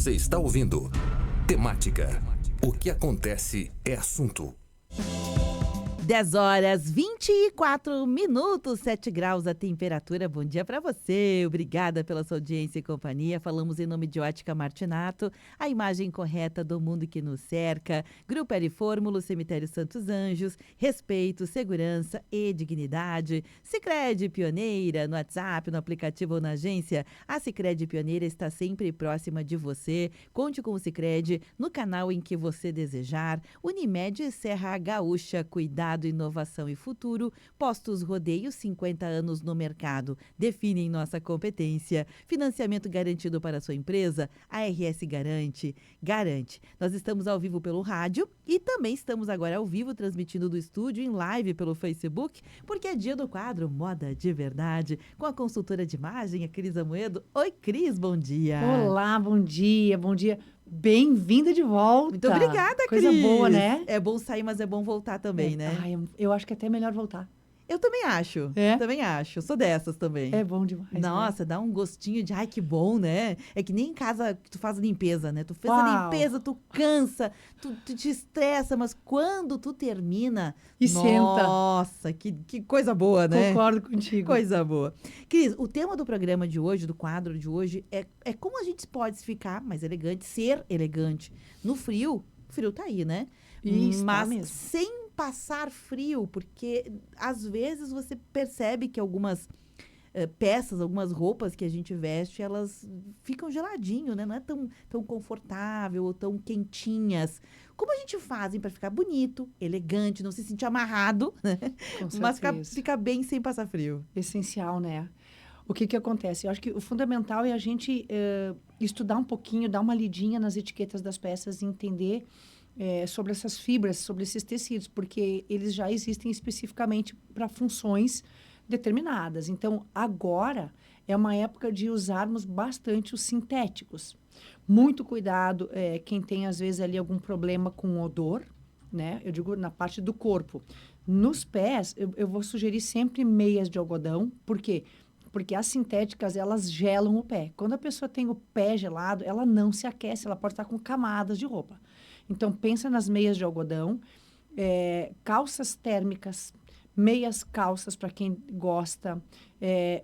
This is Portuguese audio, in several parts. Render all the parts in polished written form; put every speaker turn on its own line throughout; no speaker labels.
Você está ouvindo Temática. O que acontece é assunto.
10h24, 7 graus a temperatura. Bom dia para você. Obrigada pela sua audiência e companhia. Falamos em nome de Ótica Martinato, a imagem correta do mundo que nos cerca. Grupo L Fórmula, Cemitério Santos Anjos, respeito, segurança e dignidade. Sicredi Pioneira, no WhatsApp, no aplicativo ou na agência. A Sicredi Pioneira está sempre próxima de você. Conte com o Sicredi no canal em que você desejar. Unimed Serra Gaúcha, cuidado, inovação e futuro. Postos Rodeio, 50 anos no mercado. Definem nossa competência. Financiamento garantido para a sua empresa? A RS Garante. Garante. Nós estamos ao vivo pelo rádio e também estamos agora ao vivo transmitindo do estúdio em live pelo Facebook, porque é dia do quadro Moda de Verdade, com a consultora de imagem, a Cris Amoedo. Oi, Cris, bom dia.
Olá, bom dia, bom dia. Bem-vinda de volta.
Muito obrigada, Cris.
Coisa boa, né?
É bom sair, mas é bom voltar também, né?
Ai, eu acho que é até melhor voltar.
Eu também acho.
É?
Também acho. Sou dessas também.
É bom demais.
Nossa, dá um gostinho de, ai, que bom, né? É que nem em casa que tu faz a limpeza, né? Tu fez a
Uau.
limpeza, tu cansa, tu te estressa, mas quando tu termina...
E senta.
Nossa, que coisa boa, né?
Concordo contigo.
Coisa boa. Cris, o tema do programa de hoje, do quadro de hoje, é como a gente pode ficar mais elegante, ser elegante. No frio, o frio tá aí, né?
Isso,
mas
tá mesmo.
sem passar frio, porque às vezes você percebe que algumas peças, algumas roupas que a gente veste, elas ficam geladinho, né? Não é tão confortável ou tão quentinhas. Como a gente faz para ficar bonito, elegante, não se sentir amarrado, né? Mas ficar bem sem passar frio?
Essencial, né? O que acontece? Eu acho que o fundamental é a gente estudar um pouquinho, dar uma lidinha nas etiquetas das peças e entender sobre essas fibras, sobre esses tecidos, porque eles já existem especificamente para funções determinadas. Então, agora é uma época de usarmos bastante os sintéticos. Muito cuidado, quem tem, às vezes, ali algum problema com odor, né? Eu digo na parte do corpo. Nos pés, eu vou sugerir sempre meias de algodão. Por quê? Porque as sintéticas, elas gelam o pé. Quando a pessoa tem o pé gelado, ela não se aquece, ela pode estar com camadas de roupa. Então, pensa nas meias de algodão, calças térmicas, meias calças para quem gosta.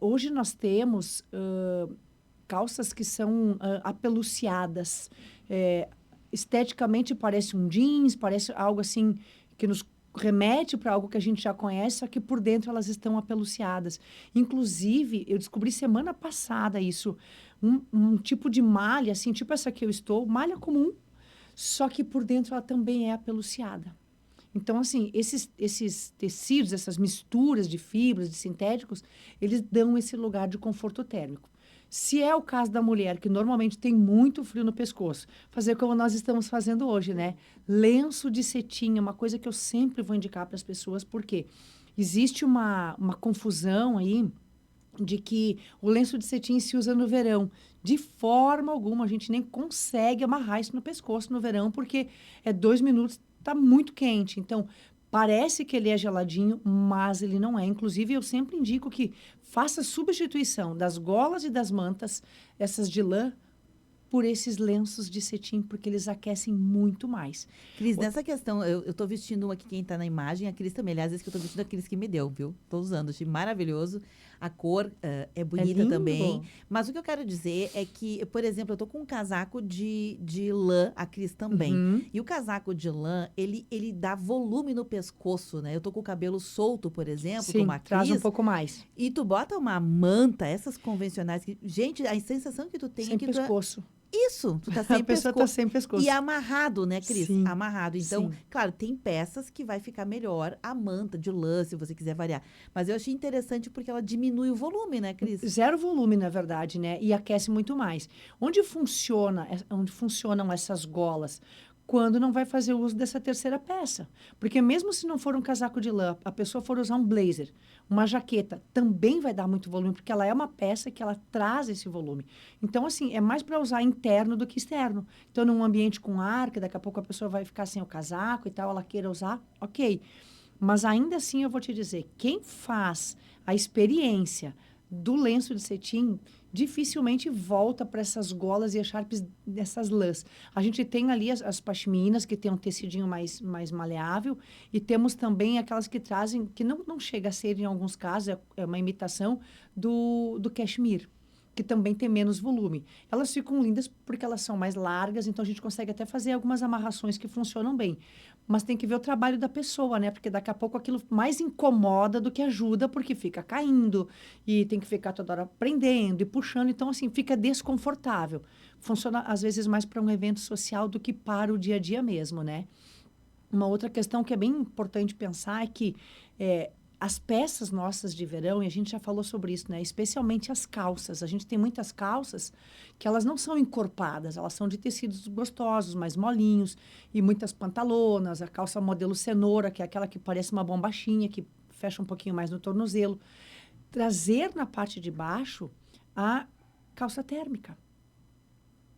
Hoje nós temos calças que são apeluciadas. Esteticamente parece um jeans, parece algo assim que nos remete para algo que a gente já conhece, só que por dentro elas estão apeluciadas. Inclusive, eu descobri semana passada isso, um tipo de malha, assim, tipo essa que eu estou, malha comum, só que por dentro ela também é apeluciada. Então, assim, esses tecidos, essas misturas de fibras, de sintéticos, eles dão esse lugar de conforto térmico. Se é o caso da mulher, que normalmente tem muito frio no pescoço, fazer como nós estamos fazendo hoje, né? Lenço de cetim é uma coisa que eu sempre vou indicar para as pessoas, porque existe uma confusão aí de que o lenço de cetim se usa no verão. De forma alguma, a gente nem consegue amarrar isso no pescoço no verão, porque 2 minutos, está muito quente. Então, parece que ele é geladinho, mas ele não é. Inclusive, eu sempre indico que faça substituição das golas e das mantas, essas de lã, por esses lenços de cetim, porque eles aquecem muito mais.
Cris, nessa questão, eu tô vestindo um aqui, quem tá na imagem, a Cris também. Aliás, esse que eu tô vestindo, a Cris que me deu, viu? Tô usando, achei maravilhoso. A cor é bonita também. Mas o que eu quero dizer é que, por exemplo, eu tô com um casaco de lã, a Cris também.
Uhum.
E o casaco de lã, ele dá volume no pescoço, né? Eu tô com o cabelo solto, por exemplo,
Sim,
como a Cris.
traz um pouco mais.
E tu bota uma manta, essas convencionais, que, gente, a sensação que tu tem
Sem
é que
pescoço.
Isso, tu tá sem
A pessoa está sem pescoço.
E amarrado, né, Cris?
Sim,
Amarrado. Então,
sim.
claro, tem peças que vai ficar melhor a manta de lã, se você quiser variar. Mas eu achei interessante porque ela diminui o volume, né, Cris?
Zero volume, na verdade, né? E aquece muito mais. Onde funcionam essas golas? Quando não vai fazer uso dessa terceira peça. Porque mesmo se não for um casaco de lã, a pessoa for usar um blazer, uma jaqueta, também vai dar muito volume, porque ela é uma peça que ela traz esse volume. Então, assim, é mais para usar interno do que externo. Então, num ambiente com ar, que daqui a pouco a pessoa vai ficar sem o casaco e tal, ela queira usar, ok. Mas ainda assim, eu vou te dizer, quem faz a experiência do lenço de cetim dificilmente volta para essas golas e echarpes dessas lãs. A gente tem ali as pashminas, que tem um tecidinho mais maleável, e temos também aquelas que trazem, que não chega a ser, em alguns casos, é uma imitação do cashmere, que também tem menos volume. Elas ficam lindas porque elas são mais largas, então a gente consegue até fazer algumas amarrações que funcionam bem. Mas tem que ver o trabalho da pessoa, né? Porque daqui a pouco aquilo mais incomoda do que ajuda, porque fica caindo e tem que ficar toda hora prendendo e puxando. Então, assim, fica desconfortável. Funciona, às vezes, mais para um evento social do que para o dia a dia mesmo, né? Uma outra questão que é bem importante pensar é que as peças nossas de verão, e a gente já falou sobre isso, né? Especialmente as calças. A gente tem muitas calças que elas não são encorpadas, elas são de tecidos gostosos, mais molinhos, e muitas pantalonas, a calça modelo cenoura, que é aquela que parece uma bombachinha, que fecha um pouquinho mais no tornozelo. Trazer na parte de baixo a calça térmica.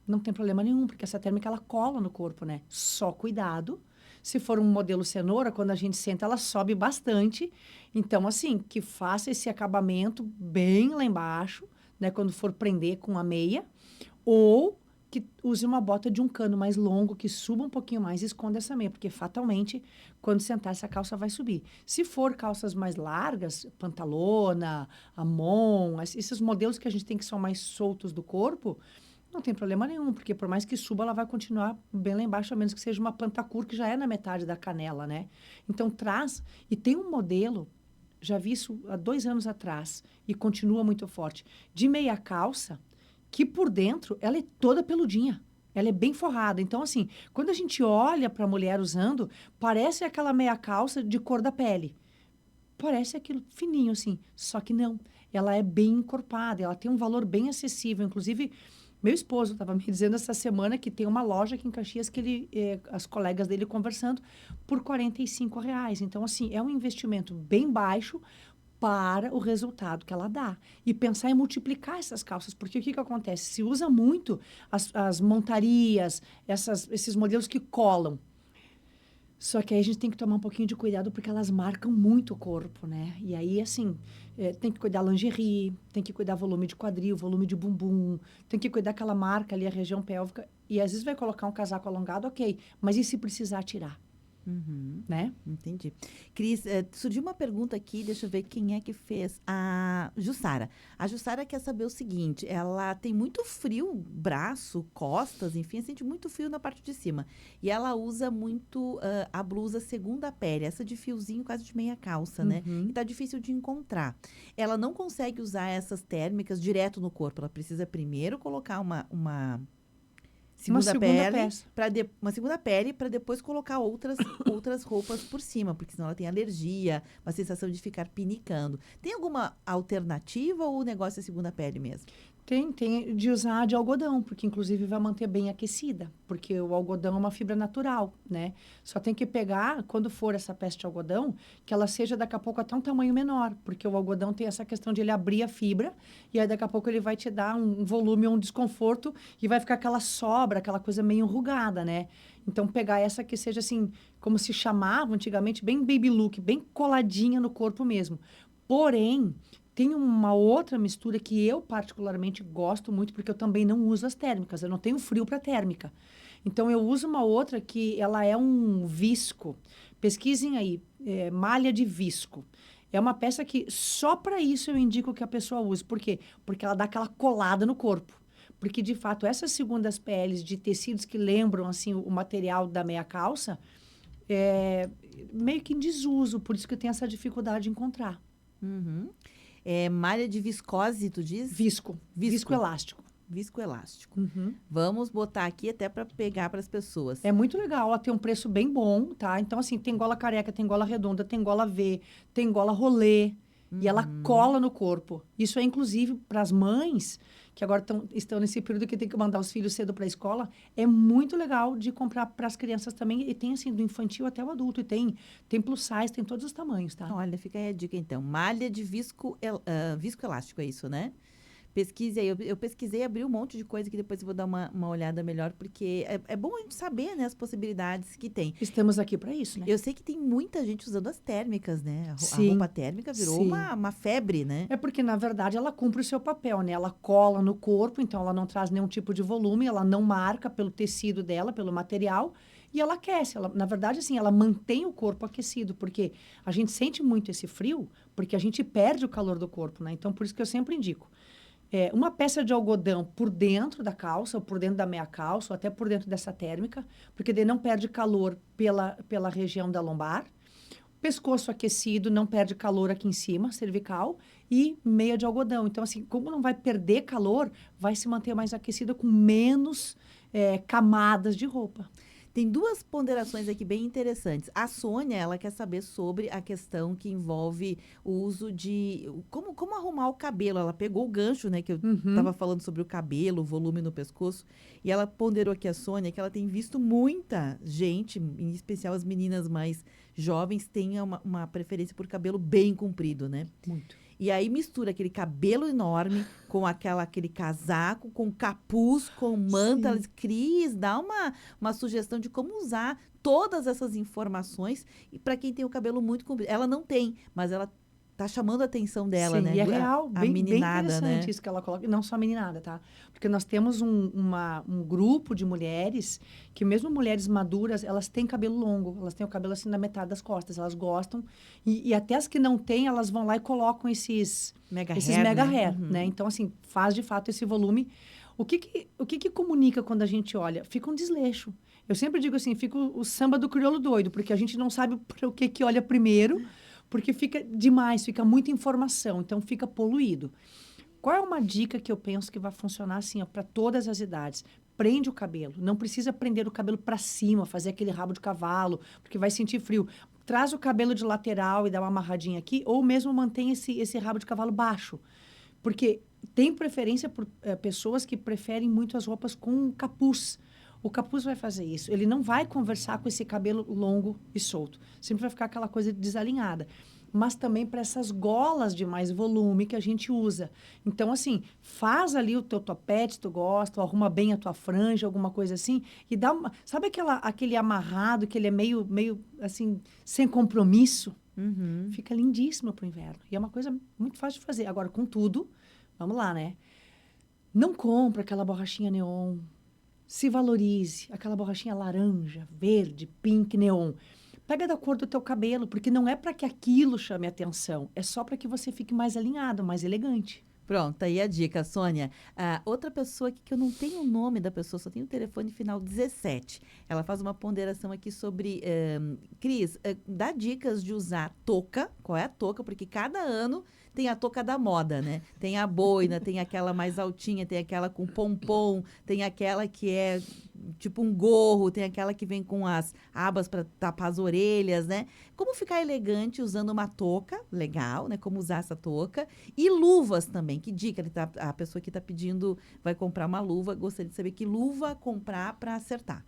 Não tem problema nenhum, porque essa térmica ela cola no corpo, né? Só cuidado. Se for um modelo cenoura, quando a gente senta, ela sobe bastante. Então, assim, que faça esse acabamento bem lá embaixo, né? Quando for prender com a meia. Ou que use uma bota de um cano mais longo, que suba um pouquinho mais e esconda essa meia. Porque, fatalmente, quando sentar, essa calça vai subir. Se for calças mais largas, pantalona, amon, esses modelos que a gente tem que são mais soltos do corpo, não tem problema nenhum, porque por mais que suba, ela vai continuar bem lá embaixo, a menos que seja uma pantacur, que já é na metade da canela, né? Então, traz... E tem um modelo, já vi isso há 2 anos atrás, e continua muito forte, de meia calça, que por dentro, ela é toda peludinha. Ela é bem forrada. Então, assim, quando a gente olha para a mulher usando, parece aquela meia calça de cor da pele. Parece aquilo fininho, assim. Só que não. Ela é bem encorpada, ela tem um valor bem acessível. Inclusive... Meu esposo estava me dizendo essa semana que tem uma loja aqui em Caxias que as colegas dele conversando por R$ 45. Então, assim, é um investimento bem baixo para o resultado que ela dá. E pensar em multiplicar essas calças, porque o que acontece? Se usa muito as montarias, esses modelos que colam. Só que aí a gente tem que tomar um pouquinho de cuidado porque elas marcam muito o corpo, né? E aí, assim, tem que cuidar lingerie, tem que cuidar volume de quadril, volume de bumbum, tem que cuidar aquela marca ali, a região pélvica. E às vezes vai colocar um casaco alongado, ok. Mas e se precisar tirar?
Uhum,
Né?
entendi. Cris, surgiu uma pergunta aqui, deixa eu ver quem é que fez. A Jussara. A Jussara quer saber o seguinte, ela tem muito frio, braço, costas, enfim, sente muito frio na parte de cima. E ela usa muito a blusa segunda pele, essa de fiozinho quase de meia calça, né? E tá difícil de encontrar. Ela não consegue usar essas térmicas direto no corpo, ela precisa primeiro colocar uma uma segunda pele para depois colocar outras roupas por cima, porque senão ela tem alergia, uma sensação de ficar pinicando. Tem alguma alternativa ou o negócio é segunda pele mesmo?
Tem de usar de algodão, porque inclusive vai manter bem aquecida, porque o algodão é uma fibra natural, né? Só tem que pegar, quando for essa peça de algodão, que ela seja daqui a pouco até um tamanho menor, porque o algodão tem essa questão de ele abrir a fibra, e aí daqui a pouco ele vai te dar um volume ou um desconforto, e vai ficar aquela sobra, aquela coisa meio enrugada, né? Então, pegar essa que seja assim, como se chamava antigamente, bem baby look, bem coladinha no corpo mesmo. Porém, tem uma outra mistura que eu particularmente gosto muito, porque eu também não uso as térmicas, eu não tenho frio para térmica. Então, eu uso uma outra que ela é um visco. Pesquisem aí, malha de visco. É uma peça que só para isso eu indico que a pessoa use. Por quê? Porque ela dá aquela colada no corpo. Porque, de fato, essas segundas peles de tecidos que lembram assim, o material da meia calça, é meio que em desuso. Por isso que eu tenho essa dificuldade de encontrar.
Uhum. Malha de viscose, tu diz?
Visco elástico.
Visco elástico.
Uhum.
Vamos botar aqui até para pegar para as pessoas.
É muito legal, ela tem um preço bem bom, tá? Então, assim, tem gola careca, tem gola redonda, tem gola V, tem gola rolê. E ela cola no corpo. Isso é, inclusive, para as mães, que agora estão nesse período que tem que mandar os filhos cedo para a escola, é muito legal de comprar para as crianças também. E tem, assim, do infantil até o adulto. E tem plus size, tem todos os tamanhos, tá?
Olha, fica aí a dica, então. Malha de visco elástico, é isso, né? Pesquise aí. Eu pesquisei, abri um monte de coisa que depois eu vou dar uma olhada melhor, porque é bom a gente saber, né, as possibilidades que tem.
Estamos aqui para isso, né?
Eu sei que tem muita gente usando as térmicas, né? A
Sim,
roupa térmica virou
sim.
uma febre, né?
É porque, na verdade, ela cumpre o seu papel, né? Ela cola no corpo, então ela não traz nenhum tipo de volume, ela não marca pelo tecido dela, pelo material, e ela aquece. Ela, na verdade, assim, ela mantém o corpo aquecido, porque a gente sente muito esse frio, porque a gente perde o calor do corpo, né? Então, por isso que eu sempre indico. Uma peça de algodão por dentro da calça, ou por dentro da meia calça, ou até por dentro dessa térmica, porque daí não perde calor pela região da lombar. Pescoço aquecido, não perde calor aqui em cima, cervical, e meia de algodão. Então, assim, como não vai perder calor, vai se manter mais aquecida com menos camadas de roupa.
Tem duas ponderações aqui bem interessantes. A Sônia, ela quer saber sobre a questão que envolve o uso de... Como arrumar o cabelo. Ela pegou o gancho, né? Que eu estava falando sobre o cabelo, o volume no pescoço. E ela ponderou aqui, a Sônia, que ela tem visto muita gente, em especial as meninas mais jovens, tenha uma preferência por cabelo bem comprido, né?
Muito.
E aí mistura aquele cabelo enorme com aquele casaco, com capuz, com manta. Ela diz, Cris, dá uma sugestão de como usar todas essas informações para quem tem o cabelo muito comprido. Ela não tem, mas ela tá chamando a atenção dela,
Sim,
né?
e é real,
A
bem
meninada,
interessante
né?
isso que ela coloca. E não só a meninada, tá? Porque nós temos um grupo de mulheres, que mesmo mulheres maduras, elas têm cabelo longo. Elas têm o cabelo assim na metade das costas. Elas gostam. E até as que não têm, elas vão lá e colocam esses mega hair, né? Então, assim, faz de fato esse volume. O que comunica quando a gente olha? Fica um desleixo. Eu sempre digo assim, fica o samba do crioulo doido, porque a gente não sabe para o que olha primeiro, porque fica demais, fica muita informação, então fica poluído. Qual é uma dica que eu penso que vai funcionar assim, para todas as idades? Prende o cabelo. Não precisa prender o cabelo para cima, fazer aquele rabo de cavalo, porque vai sentir frio. Traz o cabelo de lateral e dá uma amarradinha aqui, ou mesmo mantém esse rabo de cavalo baixo. Porque tem preferência por pessoas que preferem muito as roupas com capuz. O capuz vai fazer isso. Ele não vai conversar com esse cabelo longo e solto. Sempre vai ficar aquela coisa desalinhada. Mas também para essas golas de mais volume que a gente usa. Então, assim, faz ali o teu topete, se tu gosta, ou arruma bem a tua franja, alguma coisa assim, e dá uma... Sabe aquele amarrado, que ele é meio assim, sem compromisso? Fica lindíssimo pro inverno. E é uma coisa muito fácil de fazer. Agora, contudo, vamos lá, né? Não compra aquela borrachinha neon. Se valorize, aquela borrachinha laranja, verde, pink, neon. Pega da cor do teu cabelo, porque não é para que aquilo chame atenção, é só para que você fique mais alinhado, mais elegante.
Pronto, aí a dica, Sônia. Outra pessoa aqui que eu não tenho o nome da pessoa, só tenho o telefone final 17. Ela faz uma ponderação aqui sobre... Cris, dá dicas de usar touca. Qual é a touca? Porque cada ano tem a touca da moda, né? Tem a boina, tem aquela mais altinha, tem aquela com pompom, tem aquela que é tipo um gorro, tem aquela que vem com as abas para tapar as orelhas, né? Como ficar elegante usando uma touca, legal, né? Como usar essa touca. E luvas também, que dica? A pessoa que está pedindo vai comprar uma luva, gostaria de saber que luva comprar para acertar.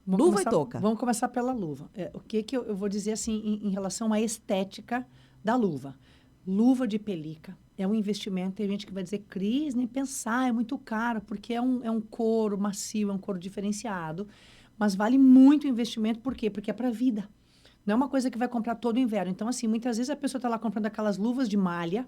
Luva e touca.
Vamos começar pela luva. O que eu vou dizer assim em relação à estética da luva? Luva de pelica é um investimento. Tem gente que vai dizer, Cris, nem pensar, é muito caro, porque é um couro macio, é um couro diferenciado. Mas vale muito o investimento, por quê? Porque é para a vida. Não é uma coisa que vai comprar todo o inverno. Então, assim, muitas vezes a pessoa está lá comprando aquelas luvas de malha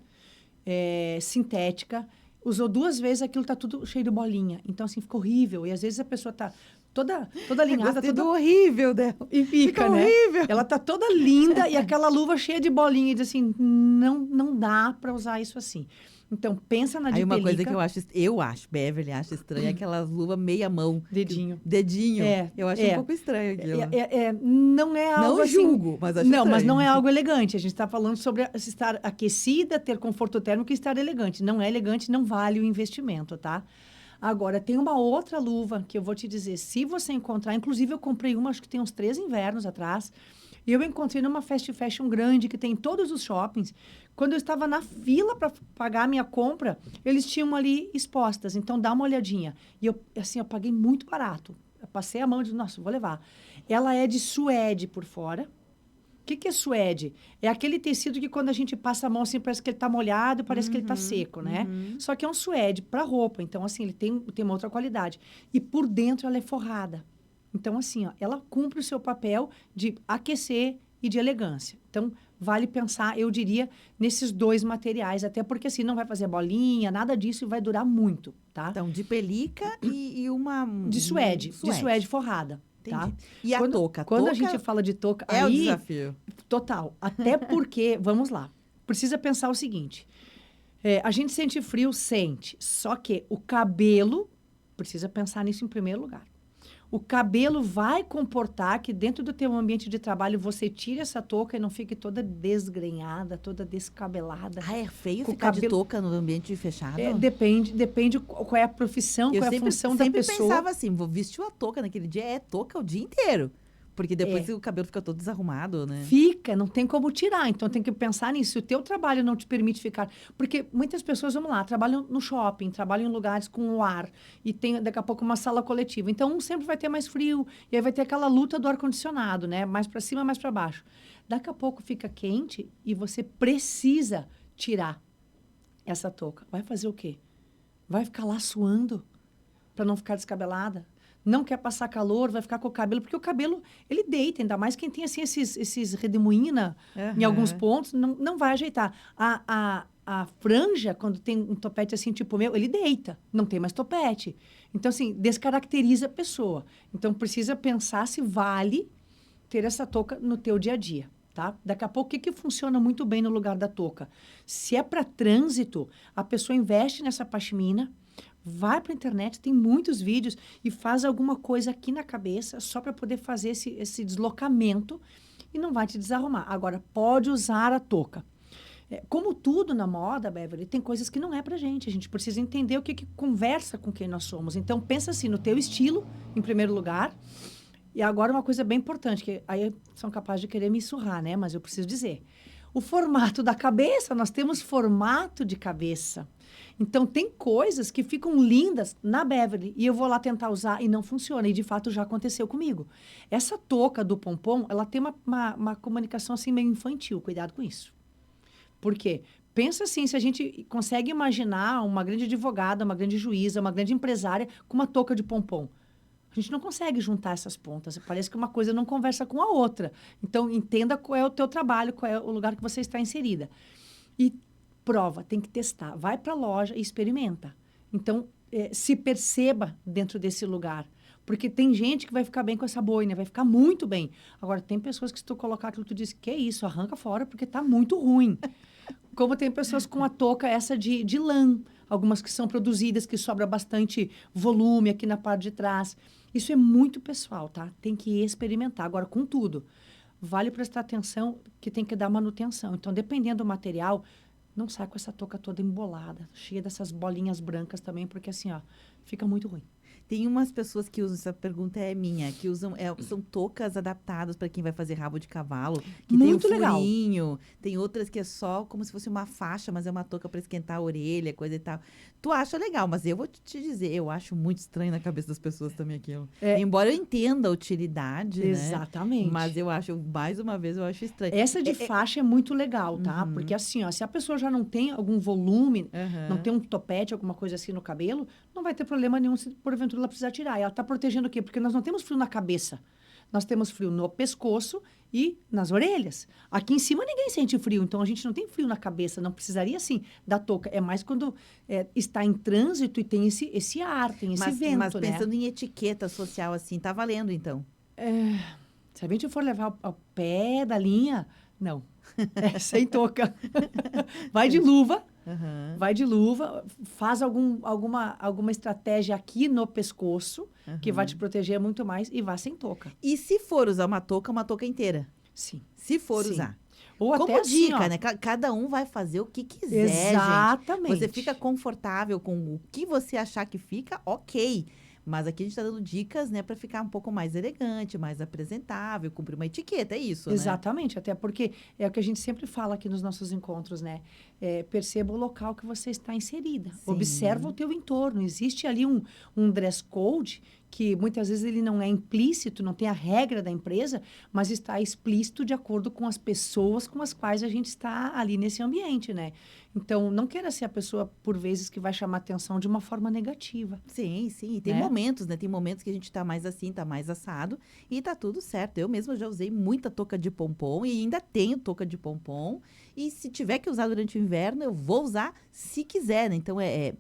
sintética, usou 2 vezes, aquilo está tudo cheio de bolinha. Então, assim, fica horrível. E às vezes a pessoa está toda alinhada.
Tudo horrível dela.
E fica, né?
Horrível.
Ela tá toda linda e aquela luva cheia de bolinha. E diz assim, não dá para usar isso assim. Então, pensa na de
uma
pelica.
coisa que eu acho, Beverly acha estranha, é aquelas luvas meia mão.
Dedinho.
Dedinho. Eu acho um pouco estranho aquilo.
Não é algo
não
assim...
julgo, mas acho
Não,
estranho.
mas não é algo elegante. A gente está falando sobre estar aquecida, ter conforto térmico e estar elegante. Não é elegante, não vale o investimento, tá? Agora, tem uma outra luva que eu vou te dizer. Se você encontrar... Inclusive, eu comprei uma, acho que tem uns 3 invernos atrás. E eu encontrei numa fast fashion grande, que tem em todos os shoppings. Quando eu estava na fila para pagar a minha compra, eles tinham ali expostas. Então, dá uma olhadinha. E eu paguei muito barato. Eu passei a mão e disse, nossa, vou levar. Ela é de suede por fora. que é suede? É aquele tecido que quando a gente passa a mão, assim, parece que ele tá molhado, parece que ele tá seco, né? Só que é um suede para roupa. Então, assim, ele tem uma outra qualidade. E por dentro ela é forrada. Então, assim, ó, ela cumpre o seu papel de aquecer e de elegância. Então, vale pensar, eu diria, nesses 2 materiais. Até porque, assim, não vai fazer bolinha, nada disso e vai durar muito, tá?
Então, de pelica e uma...
De suede forrada. Tá?
Entendi. E a touca?
Quando a
Touca
gente fala de touca,
é o
aí...
desafio.
Total. Até porque, vamos lá, precisa pensar o seguinte, a gente sente frio, sente, só que o cabelo, precisa pensar nisso em primeiro lugar. O cabelo vai comportar que dentro do teu ambiente de trabalho você tire essa touca e não fique toda desgrenhada, toda descabelada.
Ah, é feio
Com o
ficar de
cabelo-
touca no ambiente fechado?
Depende qual é a profissão,
Eu
qual é a
sempre,
função da
sempre
pessoa.
pensava assim, vou vestir uma touca naquele dia, é touca o dia inteiro. Porque depois o cabelo fica todo desarrumado, né?
Fica, não tem como tirar. Então, tem que pensar nisso. Se o teu trabalho não te permite ficar... Porque muitas pessoas, vamos lá, trabalham no shopping, trabalham em lugares com o ar, e tem, daqui a pouco, uma sala coletiva. Então, um sempre vai ter mais frio, e aí vai ter aquela luta do ar-condicionado, né? Mais para cima, mais para baixo. Daqui a pouco fica quente e você precisa tirar essa touca. Vai fazer o quê? Vai ficar lá suando para não ficar descabelada? Não quer passar calor, vai ficar com o cabelo, porque o cabelo, ele deita, ainda mais quem tem, assim, esses redemoinha em alguns pontos, não vai ajeitar. A franja, quando tem um topete assim, tipo o meu, ele deita, não tem mais topete. Então, assim, descaracteriza a pessoa. Então, precisa pensar se vale ter essa touca no teu dia a dia, tá? Daqui a pouco, o que funciona muito bem no lugar da touca? Se é para trânsito, a pessoa investe nessa pashmina, vai para a internet, tem muitos vídeos e faz alguma coisa aqui na cabeça só para poder fazer esse deslocamento e não vai te desarrumar. Agora, pode usar a touca. Como tudo na moda, Beverly, tem coisas que não é pra gente. A gente precisa entender o que conversa com quem nós somos. Então, pensa assim, no teu estilo, em primeiro lugar. E agora uma coisa bem importante, que aí são capazes de querer me surrar, né? Mas eu preciso dizer. O formato da cabeça, nós temos formato de cabeça. Então, tem coisas que ficam lindas na Beverly e eu vou lá tentar usar e não funciona. E, de fato, já aconteceu comigo. Essa touca do pompom, ela tem uma comunicação assim meio infantil. Cuidado com isso. Por quê? Pensa assim, se a gente consegue imaginar uma grande advogada, uma grande juíza, uma grande empresária com uma touca de pompom. A gente não consegue juntar essas pontas. Parece que uma coisa não conversa com a outra. Então, entenda qual é o teu trabalho, qual é o lugar que você está inserida. E prova, tem que testar. Vai para a loja e experimenta. Então, se perceba dentro desse lugar. Porque tem gente que vai ficar bem com essa boina, vai ficar muito bem. Agora, tem pessoas que se tu colocar aquilo, tu diz, que isso, arranca fora, porque tá muito ruim. Como tem pessoas com a touca essa de lã. Algumas que são produzidas, que sobra bastante volume aqui na parte de trás. Isso é muito pessoal, tá? Tem que experimentar. Agora, com tudo, vale prestar atenção que tem que dar manutenção. Então, dependendo do material, não sai com essa touca toda embolada, cheia dessas bolinhas brancas também, porque assim, ó, fica muito ruim.
Tem umas pessoas que usam, essa pergunta é minha, que usam, são toucas adaptadas para quem vai fazer rabo de cavalo, que
Muito
tem um
legal.
furinho. Tem outras que é só como se fosse uma faixa, mas é uma touca para esquentar a orelha, coisa e tal. Tu acha legal, mas eu vou te dizer, eu acho muito estranho na cabeça das pessoas também aquilo. Embora eu entenda a utilidade,
Exatamente.
né? Mas eu acho, mais uma vez, eu acho estranho.
Essa de faixa é muito legal, tá? Porque assim, ó, se a pessoa já não tem algum volume, não tem um topete, alguma coisa assim no cabelo, não vai ter problema nenhum se porventura ela precisar tirar. E ela tá protegendo o quê? Porque nós não temos frio na cabeça. Nós temos frio no pescoço e nas orelhas. Aqui em cima ninguém sente frio, então a gente não tem frio na cabeça, não precisaria, assim, da touca. É mais quando está em trânsito e tem esse ar, tem esse vento,
mas
né?
pensando em etiqueta social assim, tá valendo então?
Se a gente for levar ao pé da linha, não. Sem touca. Vai de luva. Vai de luva, faz alguma estratégia aqui no pescoço, que vai te proteger muito mais, e vá sem touca.
E se for usar uma touca inteira?
Sim.
Se for
Sim.
usar.
Ou
Como
até assim,
dica,
ó,
né? Cada um vai fazer o que quiser,
Exatamente.
gente. Você fica confortável com o que você achar que fica, ok. Mas aqui a gente está dando dicas, né, para ficar um pouco mais elegante, mais apresentável, cumprir uma etiqueta, é isso,
Exatamente, até porque é o que a gente sempre fala aqui nos nossos encontros, né? Perceba o local que você está inserida.
Sim.
Observa o teu entorno. Existe ali um dress code que muitas vezes ele não é implícito, não tem a regra da empresa, mas está explícito de acordo com as pessoas com as quais a gente está ali nesse ambiente, né? Então, não queira ser a pessoa, por vezes, que vai chamar atenção de uma forma negativa.
Sim, sim. E tem
Né?
momentos, né? Tem momentos que a gente tá mais assim, tá mais assado e tá tudo certo. Eu mesma já usei muita touca de pompom e ainda tenho touca de pompom. E se tiver que usar durante o inverno, eu vou usar se quiser, né? Então, é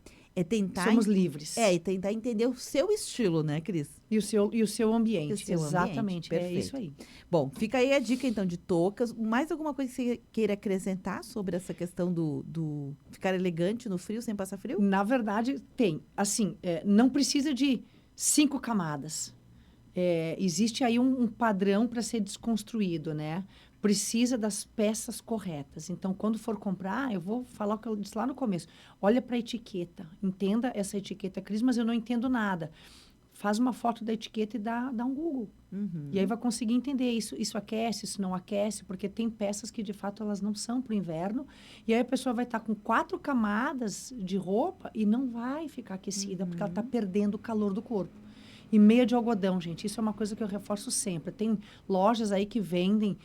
tentar...
Somos livres.
E tentar entender o seu estilo, né, Cris?
E o seu ambiente.
E o seu
Exatamente.
ambiente,
É
perfeito.
isso aí.
Bom, fica aí a dica, então, de toucas. Mais alguma coisa que você queira acrescentar sobre essa questão do ficar elegante no frio, sem passar frio?
Na verdade, tem. Assim, não precisa de 5 camadas. Existe aí um padrão para ser desconstruído, né? Precisa das peças corretas. Então, quando for comprar, eu vou falar o que eu disse lá no começo. Olha para a etiqueta. Entenda essa etiqueta, Cris, mas eu não entendo nada. Faz uma foto da etiqueta e dá um Google.
Uhum.
E aí vai conseguir entender isso aquece, isso não aquece, porque tem peças que, de fato, elas não são para o inverno. E aí a pessoa vai estar com 4 camadas de roupa e não vai ficar aquecida, porque ela está perdendo o calor do corpo. E meia de algodão, gente, isso é uma coisa que eu reforço sempre. Tem lojas aí que vendem,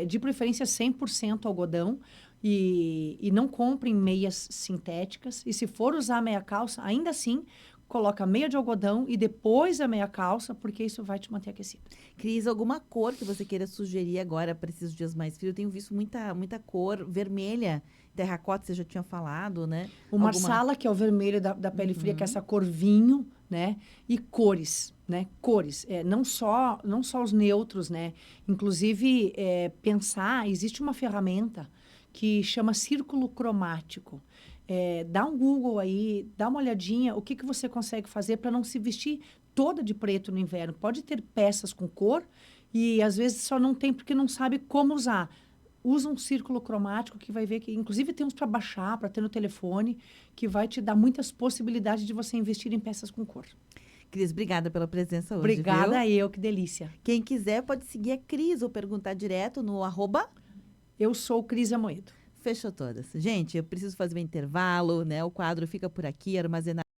de preferência, 100% algodão. E não comprem meias sintéticas. E se for usar meia calça, ainda assim, coloca meia de algodão e depois a meia calça, porque isso vai te manter aquecido.
Cris, alguma cor que você queira sugerir agora para esses dias mais frios? Eu tenho visto muita cor vermelha, terracota, você já tinha falado, né?
O marsala, que é o vermelho da pele fria, que é essa cor vinho, né? E cores, né? Cores. Não só os neutros, né? Inclusive, pensar, existe uma ferramenta que chama círculo cromático. Dá um Google aí, dá uma olhadinha, o que você consegue fazer para não se vestir toda de preto no inverno. Pode ter peças com cor e, às vezes, só não tem porque não sabe como usar. Usa um círculo cromático que vai ver que, inclusive, tem uns para baixar, para ter no telefone, que vai te dar muitas possibilidades de você investir em peças com cor.
Cris, obrigada pela presença hoje,
Obrigada
viu?
eu, que delícia.
Quem quiser pode seguir a Cris ou perguntar direto no @
Eu sou Cris Amoedo.
Fechou todas. Gente, eu preciso fazer um intervalo, né? O quadro fica por aqui, armazenar